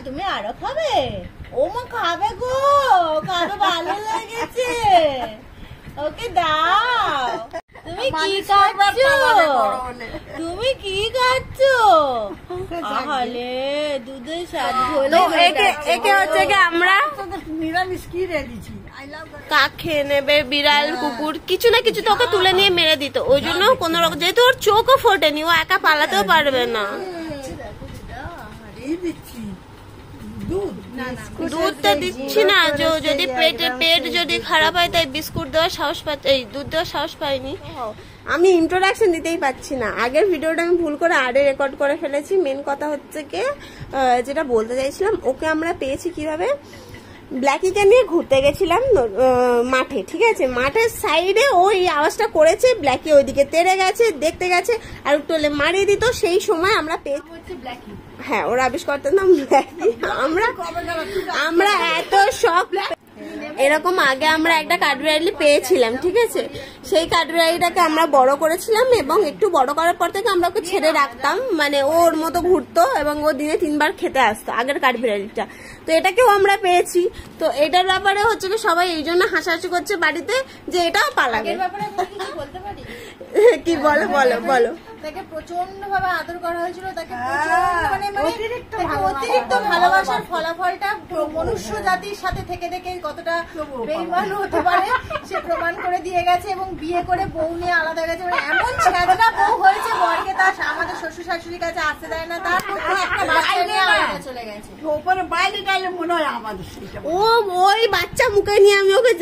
তুমি আরো খাবে? ও মা খাবে গো, খাবে, ভালো লেগেছে, ওকে দাও। তুমি কি খাচ্ছ? তুমি কি খাচ্ছ? তাহলে দুধের স্বাদ হলো। একে হচ্ছে কি আমরা নিরামিষ কি রে দিচ্ছি, কাক খেয়ে নেবে, বিড়াল কুকুর কিছু না কিছু তো ওকে তুলে নিয়ে মেরে দিত, ওই জন্য কোন রকম, যেহেতু ওর চোখও ফোটেনি, ও একা পালাতেও পারবে না। দুধটা দিচ্ছি না, যদি পেট যদি খারাপ হয় তাই বিস্কুট দেওয়ার সাহস পাচ্ছি, এই দুধ দেওয়ার সাহস পাইনি। আমি ইন্ট্রোডাকশন দিতেই পাচ্ছি না, আগের ভিডিওটা আমি ভুল করে আরে রেকর্ড করে ফেলেছি। মেন কথা হচ্ছে কি, যেটা বলতে চাইছিলাম, ওকে আমরা পেয়েছি কিভাবে, ব্ল্যাকিকে নিয়ে ঘুরতে গেছিলাম মাঠে, ঠিক আছে, মাঠের সাইডে ওই আওয়াজটা করেছে, ব্ল্যাকি ওইদিকে তেড়ে গেছে, দেখতে গেছে আর টোলে মারিয়ে দিত, সেই সময় আমরা পেয়েছি। হ্যাঁ, ওর আবিষ্কর্তার নাম ব্ল্যাকি। আমরা এত শখ, এরকম আগে আমরা একটা কাঠবিড়ালি পেয়েছিলাম, ঠিক আছে, সেই কাঠবিড়ালিটাকে আমরা বড় করেছিলাম এবং একটু বড় করার পর থেকে আমরা ওকে ছেড়ে রাখতাম, মানে ওর মতো ঘুরতো এবং ও দিনে 3 বার খেতে আসতো, আগের কাঠবিড়ালিটা। তো এটাকেও আমরা পেয়েছি, তো এটার ব্যাপারে হচ্ছে কি সবাই এই জন্য হাসাহাসি করছে বাড়িতে যে এটাও পালাবে। কি বলো বলো বলো। তাকে প্রচন্ড ভাবে আদর করা হয়েছিল, তাকে অতিরিক্ত ভালোবাসার ফলাফলটা মনুষ্য জাতির সাথে থেকে থেকে কতটা বেঈমান হতে পারে সে প্রমাণ করে দিয়ে গেছে, এবং বিয়ে করে বউ নিয়ে আলাদা গেছে, মানে এমন ছেঁচড়া বউ হয়েছে, বরকে তার আমাদের শ্বশুর শাশুড়ির কাছে আসতে দেয় না, তার চলে গেছে বাইরে গেলে মনে হয় আমাদের ও ওই বাচ্চা মুখে নিয়ে আমি ওকে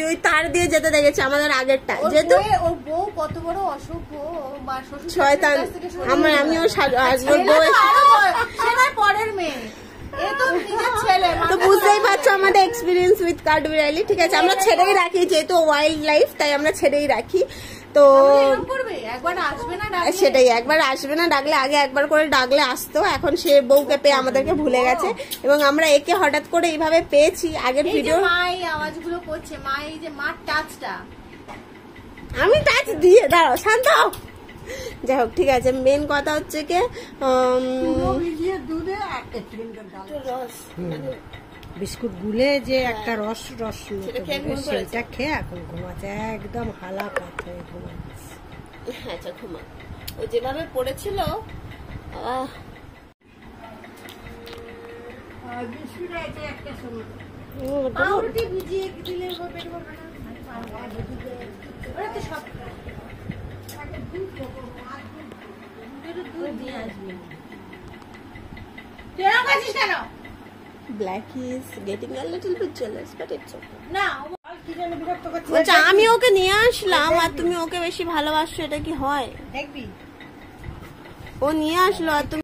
ওই তার দিয়ে যেতে দেখেছি আমাদের আগেরটা, যেহেতু ওর বউ কত বড় অসভ্য, শয়তান, আমিও পরের মেয়ে, তো বুঝতেই পারছো আমাদের এক্সপিরিয়েন্স উইথ কাঠবিড়ালি, ঠিক আছে, আমরা ছেড়েই রাখি, যেহেতু ওয়াইল্ড লাইফ তাই আমরা ছেড়েই রাখি। তো সেটাই, একবার আসবে না ডাকলে, আগে একবার করে ডাকলে আসতো, এখন সে বউকে পেয়ে আমাদেরকে ভুলে গেছে, এবং আমরা একে হঠাৎ করে এইভাবে পেয়েছি। আগের ভিডিও আওয়াজগুলো করছে, মা এই যে মার টাচটা, আমি টাচ দিয়ে দাঁড়াও শান্ত। যাই হোক, ঠিক আছে, মেন কথা হচ্ছে কি বিস্কুট গুলে যে একটা রস সেটা খেয়ে এখন ঘুমাচ্ছে, একদম হালাকাত হয়ে ঘুমাচ্ছে। আচ্ছা ঘুমা, ও যেভাবে পড়েছিল। ভিজিয়ে দিলে Blackie is getting a little bit jealous, but it's okay. না, আমি ওকে নিয়ে আসলাম আর তুমি ওকে বেশি ভালোবাসো, এটা কি হয়? দেখবি, ও নিয়ে আসলো আর তুমি